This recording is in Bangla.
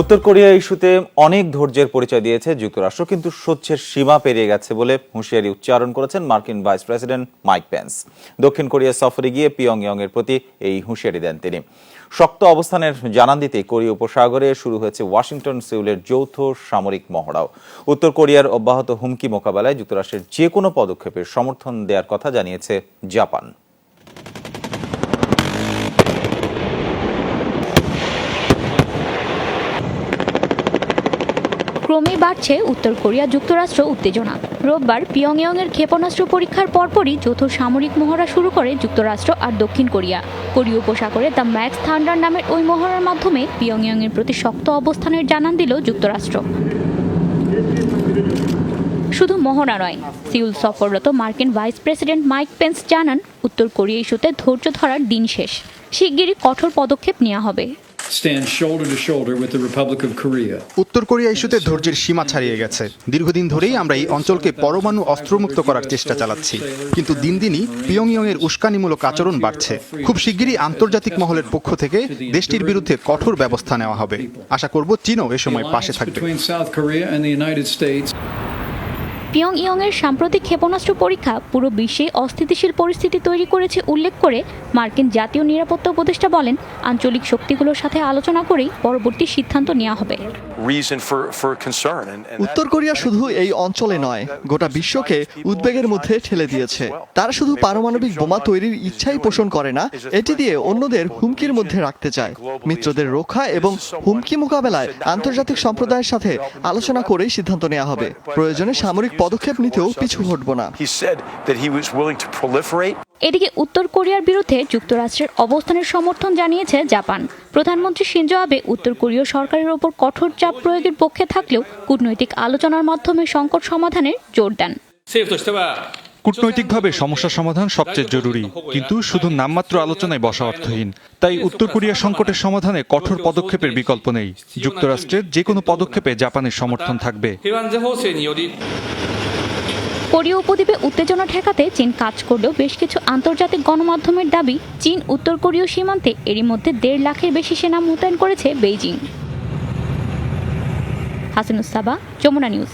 উত্তর কোরিয়া ইস্যুতে অনেক ধৈর্যের পরিচয় দিয়েছে যুক্তরাষ্ট্র, কিন্তু সহ্যের সীমা পেরিয়ে গেছে বলে হুঁশিয়ারি উচ্চারণ করেছেন মার্কিন ভাইস প্রেসিডেন্ট মাইক পেন্স। দক্ষিণ কোরিয়া সফরে গিয়ে পিয়ংইয়ং এর প্রতি এই হুঁশিয়ারি দেন তিনি। শক্ত অবস্থানের জানান দিতে কোরিয়া উপসাগরে শুরু হয়েছে ওয়াশিংটন সিউলের যৌথ সামরিক মহড়াও। উত্তর কোরিয়ার অব্যাহত হুমকি মোকাবেলায় যুক্তরাষ্ট্রের যে কোনো পদক্ষেপের সমর্থন দেওয়ার কথা জানিয়েছে জাপান। ক্রমেই বাড়ছে উত্তর কোরিয়া যুক্তরাষ্ট্র উত্তেজনা। রোববার পিয়ংইয়ংয়ের ক্ষেপণাস্ত্র পরীক্ষার পরপরই যৌথ সামরিক মহড়া শুরু করে যুক্তরাষ্ট্র আর দক্ষিণ কোরিয়া। কোরীয় উপসাগরে দ্য ম্যাক্স থান্ডার নামের ওই মহড়ার মাধ্যমে পিয়ংইয়ংয়ের প্রতি শক্ত অবস্থানের জানান দিল যুক্তরাষ্ট্র। শুধু মহড়া নয়, সিউল সফররত মার্কিন ভাইস প্রেসিডেন্ট মাইক পেন্স জানান, উত্তর কোরিয়া ইস্যুতে ধৈর্য ধরার দিন শেষ। শিগগিরই কঠোর পদক্ষেপ নেওয়া হবে। উত্তর কোরিয়া ইস্যুতে ধৈর্যের সীমা ছাড়িয়ে গেছে। দীর্ঘদিন ধরেই আমরা এই অঞ্চলকে পরমাণু অস্ত্রমুক্ত করার চেষ্টা চালাচ্ছি, কিন্তু দিন দিনই পিয়ংইয়ংয়ের উস্কানিমূলক আচরণ বাড়ছে। খুব শিগগিরই আন্তর্জাতিক মহলের পক্ষ থেকে দেশটির বিরুদ্ধে কঠোর ব্যবস্থা নেওয়া হবে। আশা করব চীনও এ সময় পাশে থাকবে। পিয়ংইয়ংয়ের সাম্প্রতিক ক্ষেপণাস্ত্র পরীক্ষা পুরো বিশ্বে অস্থিতিশীল পরিস্থিতি তৈরি করেছে উল্লেখ করে মার্কিন জাতীয় নিরাপত্তা উপদেষ্টা বলেন, আঞ্চলিক শক্তিগুলোর সাথে আলোচনা করেই পরবর্তী সিদ্ধান্ত নেওয়া হবে। উত্তর কোরিয়া শুধু এই অঞ্চলে নয়, গোটা বিশ্বকে উদ্বেগের মধ্যে ঠেলে দিয়েছে। তারা শুধু পারমাণবিক বোমা তৈরির ইচ্ছাই পোষণ করে না, এটি দিয়ে অন্যদের হুমকির মধ্যে রাখতে চায়। মিত্রদের রক্ষা এবং হুমকি মোকাবেলায় আন্তর্জাতিক সম্প্রদায়ের সাথে আলোচনা করেই সিদ্ধান্ত নেওয়া হবে। প্রয়োজনে সামরিক পদক্ষেপ নিতেও পিছু হটব না। এদিকে উত্তর কোরিয়ার বিরুদ্ধে যুক্তরাষ্ট্রের অবস্থানের সমর্থন জানিয়েছে জাপান। প্রধানমন্ত্রী শিনজো আবে উত্তর কোরীয় সরকারের ওপর কঠোর চাপ প্রয়োগের পক্ষে থাকলেও কূটনৈতিক আলোচনার মাধ্যমে সংকট সমাধানের জোর দেন। কূটনৈতিকভাবে সমস্যা সমাধান সবচেয়ে জরুরি, কিন্তু শুধু নামমাত্র আলোচনায় বসা অর্থহীন। তাই উত্তর কোরিয়া সংকটের সমাধানে কঠোর পদক্ষেপের বিকল্প নেই। যুক্তরাষ্ট্রের যে কোনো পদক্ষেপে জাপানের সমর্থন থাকবে। কোরীয় উপদ্বীপে উত্তেজনা ঠেকাতে চীন কাজ করলেও বেশ কিছু আন্তর্জাতিক গণমাধ্যমের দাবি, চীন উত্তর কোরীয় সীমান্তে এরই মধ্যে 1.5 লাখের বেশি সেনা মোতায়েন করেছে বেইজিং। হাসানুস সাবা, যমুনা নিউজ।